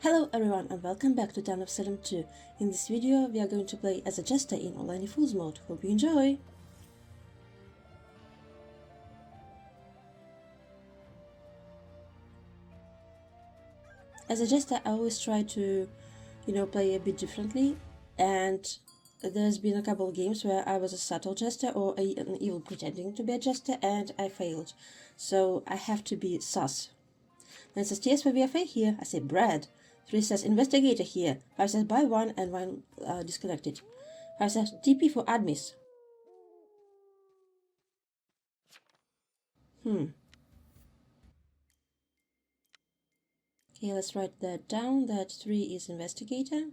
Hello everyone and welcome back to Town of Salem 2. In this video we are going to play as a jester in Online Fools mode. Hope you enjoy! As a jester I always try to, play a bit differently, and there's been a couple of games where I was a subtle jester or an evil pretending to be a jester and I failed. So I have to be sus. Then it says TS for VFA here, I say bread. 3 says investigator here, 5 says buy one and one disconnected. 5 says TP for admis. Okay, let's write that down, that 3 is investigator.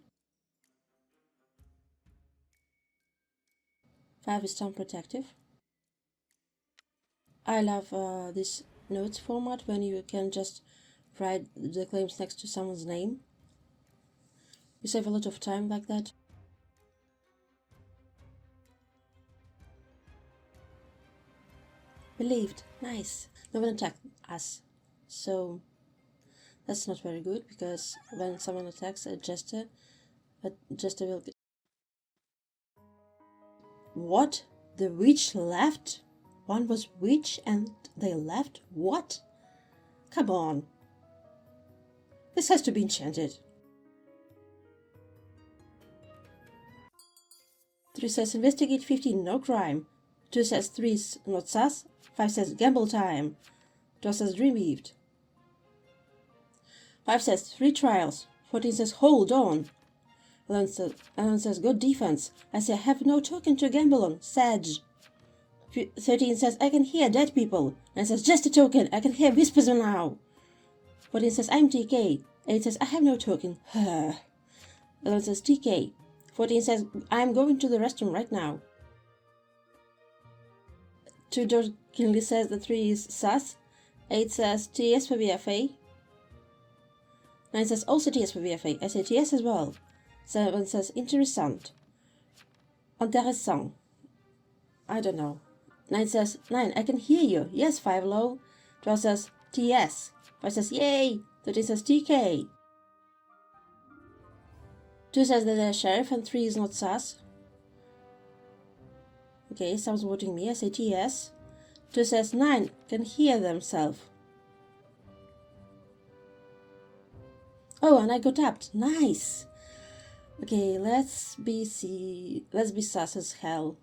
5 is town protective. I love this notes format when you can just write the claims next to someone's name. You save a lot of time like that. Believed. Nice. No one attacked us. So that's not very good, because when someone attacks a jester will... What? The witch left? One was witch and they left? What? Come on. This has to be enchanted. 3 says investigate 15, no crime. 2 says 3 is not sus. 5 says gamble time. 12 says dreamweaved. 5 says 3 trials. 14 says hold on. 11 says good defense. I say I have no token to gamble on. Sage. 13 says I can hear dead people. 9 says just a token. I can hear whispers now. 14 says I'm TK. 8 says I have no token. 11 says TK. 14 says I'm going to the restroom right now. 2 jokingly says the 3 is sus. 8 says TS for VFA. 9 says also TS for VFA. I say TS as well. 7 says interessant. Intéressant. I don't know. 9 says 9 I can hear you. Yes, 5 low. 12 says TS. 5 says yay. 13 says TK. 2 says that they're sheriff and 3 is not sus. Okay, someone's voting me. I say TS. 2 says 9 can hear themselves. Oh, and I got tapped. Nice. Okay, let's be sus as hell.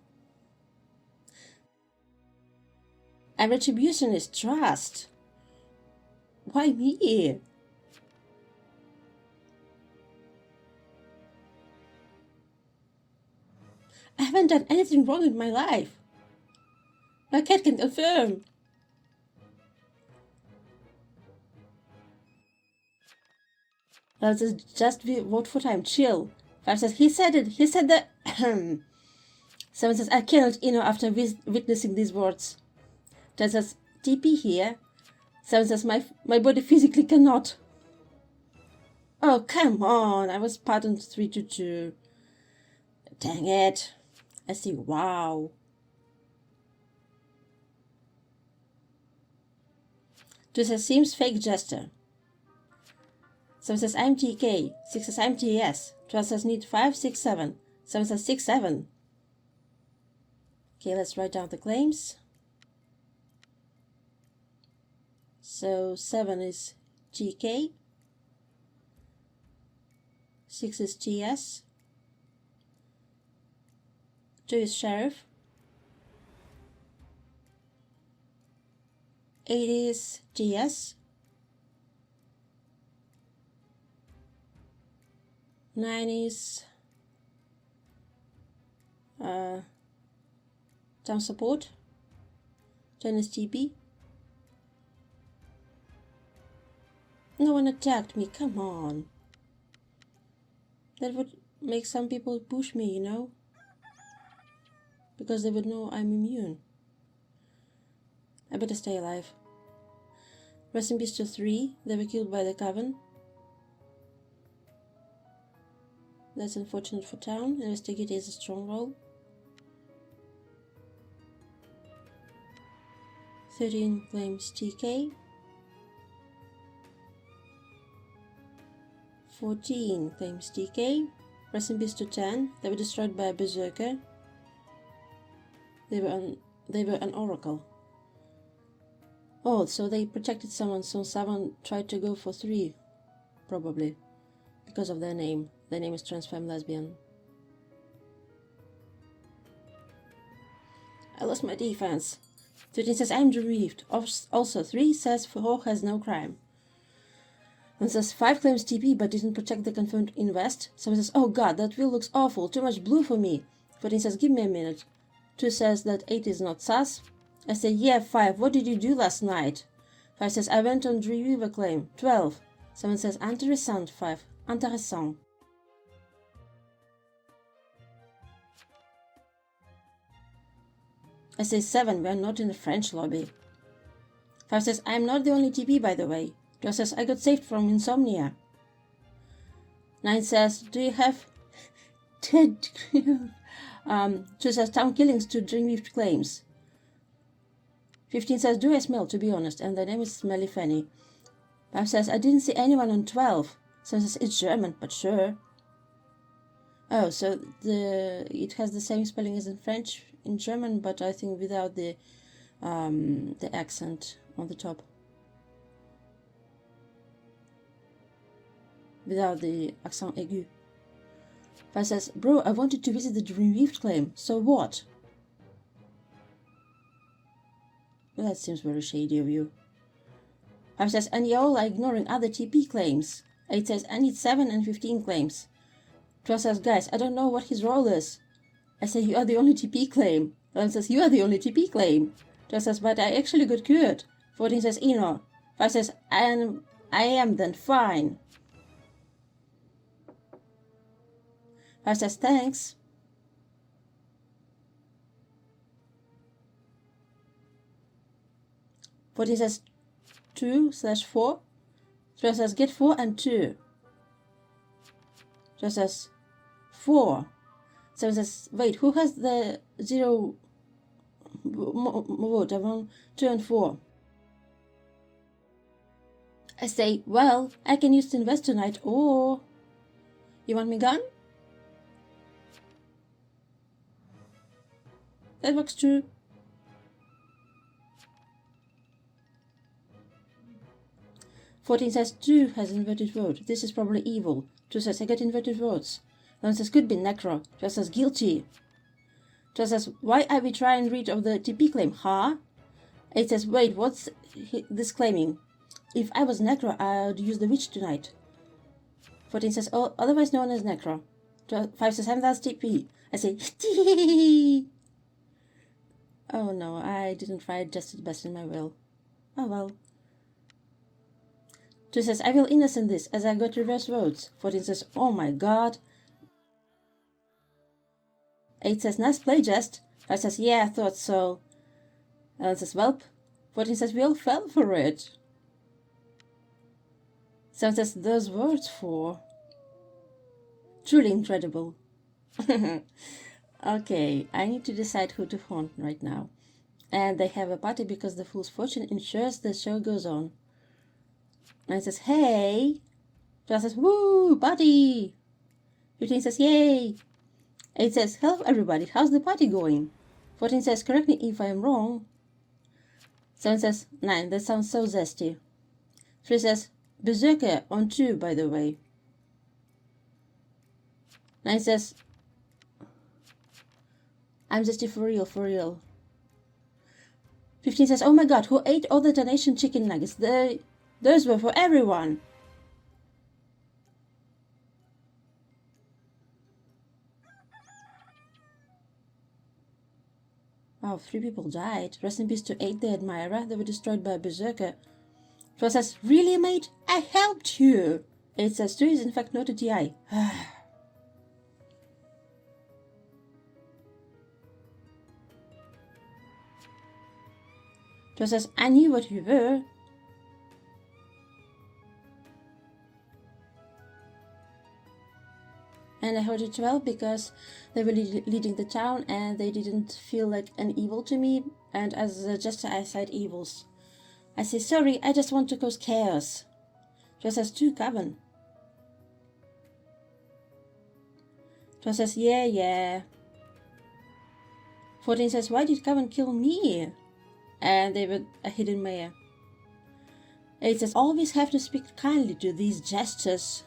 And retribution is trust. Why me? I haven't done anything wrong in my life. My cat can confirm. Well, just vote for time. Chill. 5 says he said it. He said that. 7 says I cannot after witnessing these words. 10 says TP here. 7 says my body physically cannot. Oh, come on. I was pardoned 3-2. Dang it. I see. Wow. 2 says seems fake jester. 7 says I'm TK. 6 says I'm TS. 12 says need 5, 6, 7. 7 says 6, 7. Okay, let's write down the claims. So 7 is TK. 6 is TS. 2 is sheriff. 8 is TS. 9 is town support. 10 is TP. No one attacked me, come on. That would make some people push me, because they would know I'm immune. I better stay alive. Rest in peace to 3, they were killed by the coven. That's unfortunate for town. Investigator is a strong roll. 13 claims TK. 14 claims TK. Rest in peace to 10. They were destroyed by a berserker. They were an oracle. Oh, so they protected someone, so someone tried to go for 3. Probably. Because of their name. Their name is Transfemme Lesbian. I lost my defense. 13 says I'm derived. Also 3 says 4 has no crime. And says 5 claims TP but didn't protect the confirmed invest. 7 says, oh god, that wheel looks awful, too much blue for me. 14 says, give me a minute. 2 says that 8 is not sus. I say, yeah, 5, what did you do last night? 5 says, I went on Dreamweaver claim. 12. 7 says, intéressant. 5. Intéressant. I say, 7, we are not in the French lobby. 5 says, I am not the only TP, by the way. 12 says, I got saved from insomnia. 9 says, do you have... 2 says, town killings to Dreamweave claims. 15 says, do I smell, to be honest, and the name is Smelly Fanny. 5 says, I didn't see anyone on 12. 7 says, it's German, but sure. Oh, so it has the same spelling as in French, in German, but I think without the accent on the top. Without the accent aigu. 5 says, bro, I wanted to visit the Dreamweave claim, so what? Well, that seems very shady of you. 5 says, and you all are ignoring other TP claims. 8 says, I need 7 and 15 claims. 12 says, guys, I don't know what his role is. I say, you are the only TP claim. 11 says, you are the only TP claim. 12 says, but I actually got cured. 14 says, Eno. 5 says, I am then fine. 5 says, thanks. 14 says 2/4. 12 says get 4 and 2. 12 says 4. 7 says wait, who has the 0 vote? I want 2 and 4. I say, well, I can use to invest tonight, or you want me gone? That works too. "14 says 2 has inverted vote. This is probably evil. 2 says I get inverted votes. 11 says could be necro. 12 says guilty. 12 says why are we trying to read of the TP claim, huh? 8 says wait, what's this claiming? If I was necro, I'd use the witch tonight. 14 says oh, otherwise known as necro. 5 says I'm that TP. I say tee. Oh no, I didn't try just the best in my will. Oh well. 2 says, I will innocent this, as I got reverse votes. 14 says, oh my god. 8 says, nice play, Jest. 5 says, yeah, I thought so. 11 says, welp. 14 says, we all fell for it. 7 says, those words for... Truly incredible. Okay, I need to decide who to haunt right now. And they have a party because the Fool's Fortune ensures the show goes on. 9 says, hey. 12 says, woo, party. 15 says, yay. 8 says, hello everybody, how's the party going? 14 says, correct me if I'm wrong. 7 says, 9, that sounds so zesty. 3 says, berserker on 2, by the way. 9 says, I'm zesty for real, for real. 15 says, oh my god, who ate all the donation chicken nuggets? Those were for everyone. Wow, 3 people died. Rest in peace to 8 the admirer. They were destroyed by a berserker. 12 says, really mate? I helped you. 8 says, 2 is in fact not a TI. 12 says, I knew what you were. And I heard it well because they were leading the town and they didn't feel like an evil to me. And as a jester, I said evils. I say, sorry, I just want to cause chaos. Just as 2 Coven. 12 says, yeah, yeah. 14 says, why did Kevin kill me? And they were a hidden mayor. 8 says, always have to speak kindly to these jesters.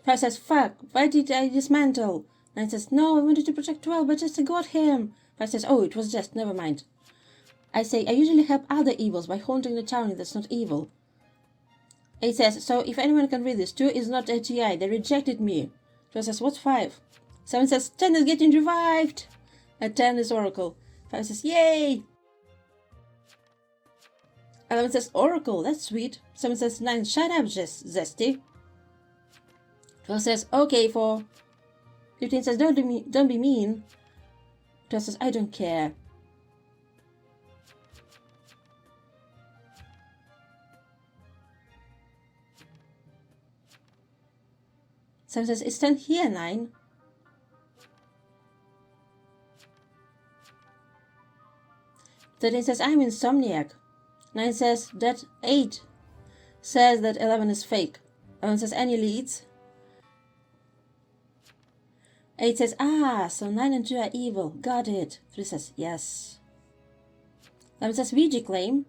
Five says, fuck, why did I dismantle? 9 says, no, I wanted to protect 12, but just got him. 5 says, oh, it was just, never mind. I say, I usually help other evils by haunting the town that's not evil. 8 says, so if anyone can read this, 2 is not ATI, they rejected me. 12 says, what's 5? 7 says, 10 is getting revived. And 10 is Oracle. 5 says, yay. 11 says, Oracle, that's sweet. 7 says, 9, shut up, Zesty. 12 says, okay, 4. 15 says, don't be mean. 12 says, I don't care. Sam says, it's 10 here, 9. 13 says, I'm insomniac. 9 says that 8 says that 11 is fake. 11 says, any leads? 8 says, so 9 and 2 are evil. Got it. 3 says, yes. 11 says, VG claim.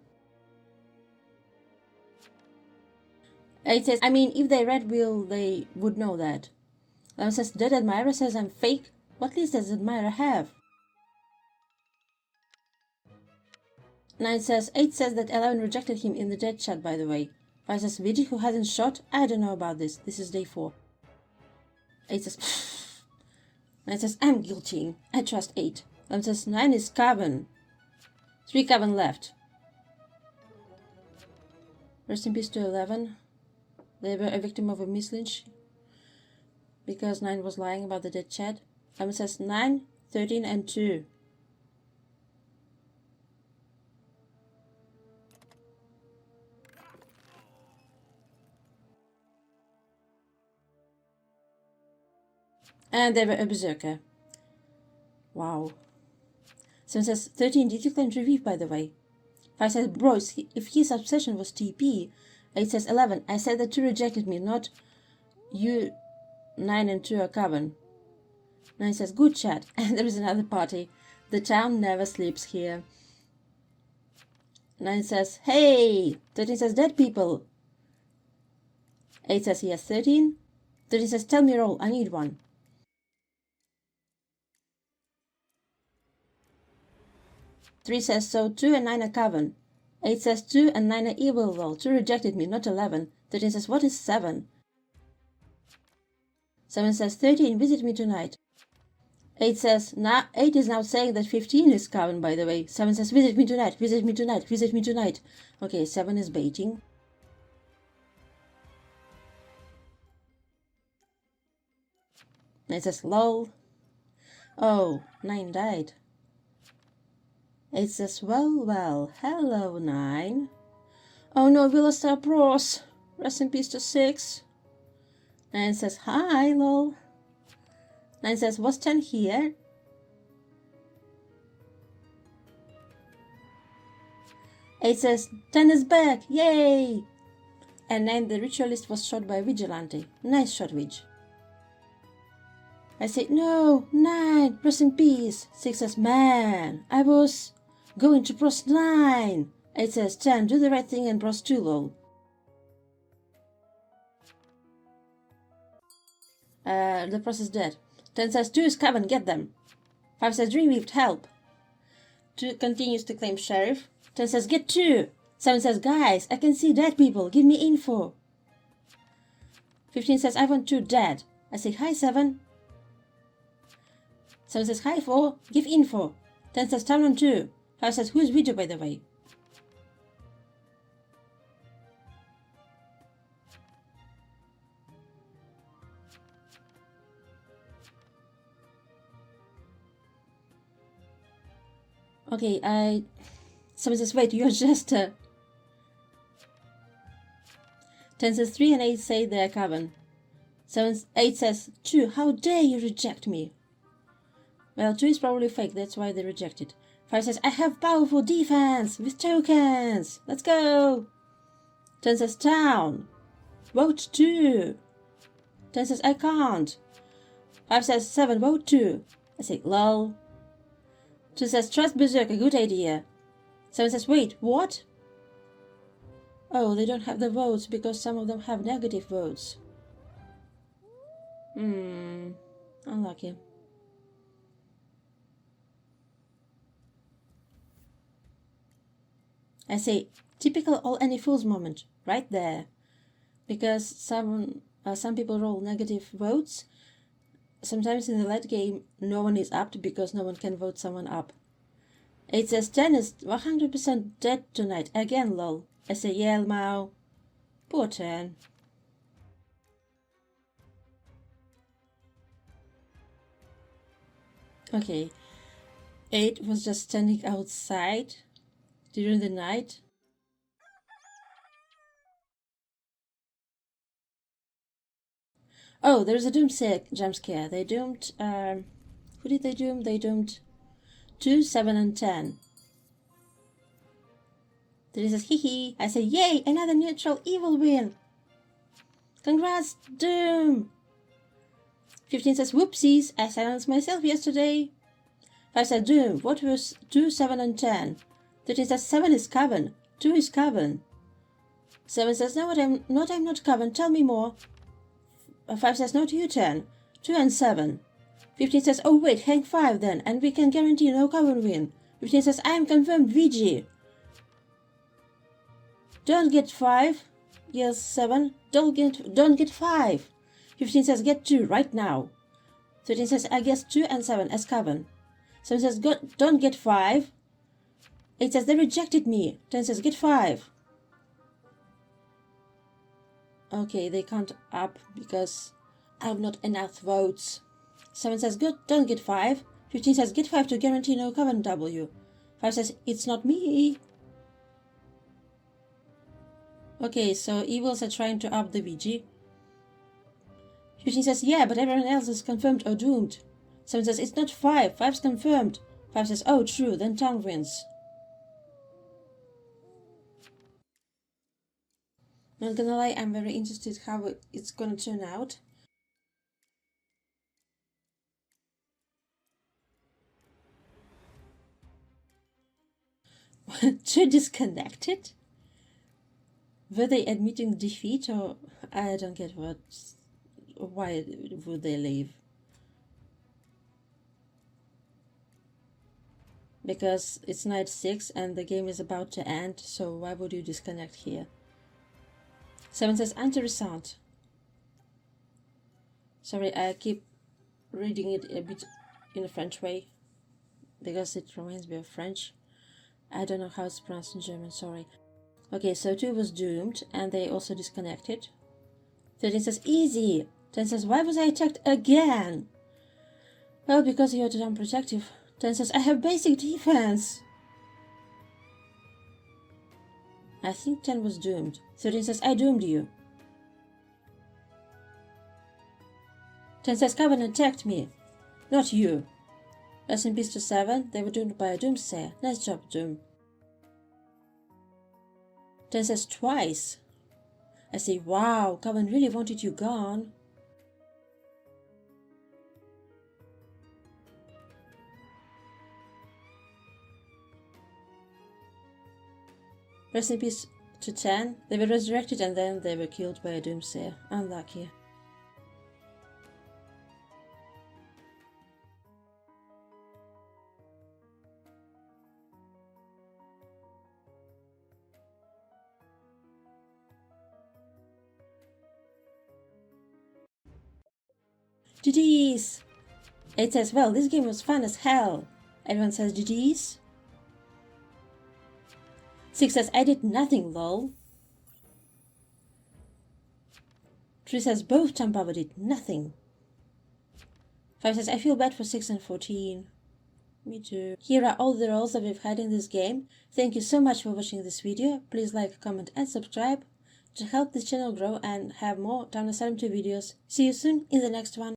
8 says, I mean, if they read Will, they would know that. 11 says, Dead Admirer says I'm fake. What list does Admirer have? 9 says, 8 says that 11 rejected him in the dead chat, by the way. 5 says, VG who hasn't shot? I don't know about this. This is day 4. 8 says, 9 says, I'm guilty. I trust 8. 11 says, 9 is Coven. 3 Coven left. Rest in peace to 11. They were a victim of a mislynch because 9 was lying about the dead chat. 11 says 9, 13 and 2. And they were a berserker. Wow. 7 says 13, did you claim to revive, by the way? 5 says, bro, if his obsession was TP. 8 says 11, I said that 2 rejected me, not you. 9 and 2 are Coven. 9 says, good chat. And there is another party. The town never sleeps here. 9 says, hey. 13 says, dead people. 8 says, yes, 13. 13 says, tell me roll, I need one. 3 says, so 2 and 9 are Coven. 8 says 2 and 9 are evil though. 2 rejected me, not 11. 13 says, what is 7? 7 says, 13, visit me tonight. 8 says, 8 is now saying that 15 is Coven, by the way. 7 says, visit me tonight, visit me tonight, visit me tonight. Okay, 7 is baiting. 9 says, lol. Oh, 9 died. 8 says, well, hello, 9. Oh no, we lost our pros. Rest in peace to 6. 9 says, hi, lol. 9 says, what's 10 here? 8 says, 10 is back, yay! And 9, the ritualist, was shot by a vigilante. Nice shot, Witch. I said, no, 9, rest in peace. 6 says, man, I was going to pros 9. 8 says, 10, do the right thing and pros 2, lol. The pros is dead. 10 says, 2 is Coven, get them. 5 says, Dreamweaved, help. 2 continues to claim sheriff. 10 says, get 2. 7 says, guys, I can see dead people, give me info. 15 says, I want 2 dead. I say, hi, 7. 7 says, hi, 4, give info. 10 says, turn on 2. 5 says, who's video, by the way? Okay, 7 says, wait, you're just 10 says, 3 and 8 say they're Coven. 8 says, 2, how dare you reject me? Well, 2 is probably fake, that's why they rejected. 5 says, I have powerful defense with tokens. Let's go. 10 says, town. Vote 2. 10 says, I can't. 5 says, 7, vote 2. I say, lol. 2 says, trust Berserk, a good idea. 7 says, wait, what? Oh, they don't have the votes because some of them have negative votes. Unlucky. I say, typical all any fools moment, right there. Because some people roll negative votes. Sometimes in the late game, no one is up because no one can vote someone up. 8 says 10 is 100% dead tonight. Again, lol. I say, yeah, Mao. Poor 10. Okay. 8 was just standing outside during the night. Oh, there's a jump scare. They doomed, who did they doom? They doomed 2, 7, and 10. Then he says, hee hee. I say, yay, another neutral evil win. Congrats, Doom. 15 says, whoopsies, I silenced myself yesterday. 5 says, Doom, what was 2, 7, and 10? 13 says, 7 is Coven, 2 is Coven. 7 says, no, I'm not Coven, tell me more. 5 says, no to you, 10, 2 and 7. 15 says, oh wait, hang 5 then, and we can guarantee no Coven win. 15 says, I am confirmed VG. Don't get 5. Yes, 7. Don't get 5. 15 says, get 2 right now. 13 says, I guess 2 and 7 as Coven. 7 says, don't get 5. 8 says, they rejected me. 10 says, get 5. Okay, they can't up because I have not enough votes. 7 says, good, don't get 5. 15 says, get 5 to guarantee no Coven W. 5 says, it's not me. Okay, so evils are trying to up the VG. 15 says, yeah, but everyone else is confirmed or doomed. 7 says, it's not 5. 5's confirmed. 5 says, oh, true, then town wins. Not gonna lie, I'm very interested how it's gonna turn out. Two disconnected? Were they admitting defeat or I don't get why would they leave? Because it's night 6 and the game is about to end, so why would you disconnect here? 7 says interessant. Sorry, I keep reading it a bit in a French way because it reminds me of French. I don't know how it's pronounced in German, sorry. Okay, so 2 was doomed and they also disconnected. 13 says easy. 10 says, why was I attacked again? Well, because you're too unprotective. 10 says, I have basic defense. I think 10 was doomed. 13 says, I doomed you. 10 says, Coven attacked me. Not you. Rest in peace to 7. They were doomed by a doomsayer. Nice job, Doom. 10 says, twice. I say, wow, Coven really wanted you gone. Rest in peace to 10. They were resurrected and then they were killed by a doomsayer. Unlucky. GG's! 8 says, well, this game was fun as hell. Everyone says GG's. 6 says, I did nothing, lol. 3 says, both Tampawa did nothing. 5 says, I feel bad for 6 and 14. Me too. Here are all the roles that we've had in this game. Thank you so much for watching this video. Please like, comment and subscribe. to help this channel grow and have more Town of Salem 2 videos. See you soon in the next one.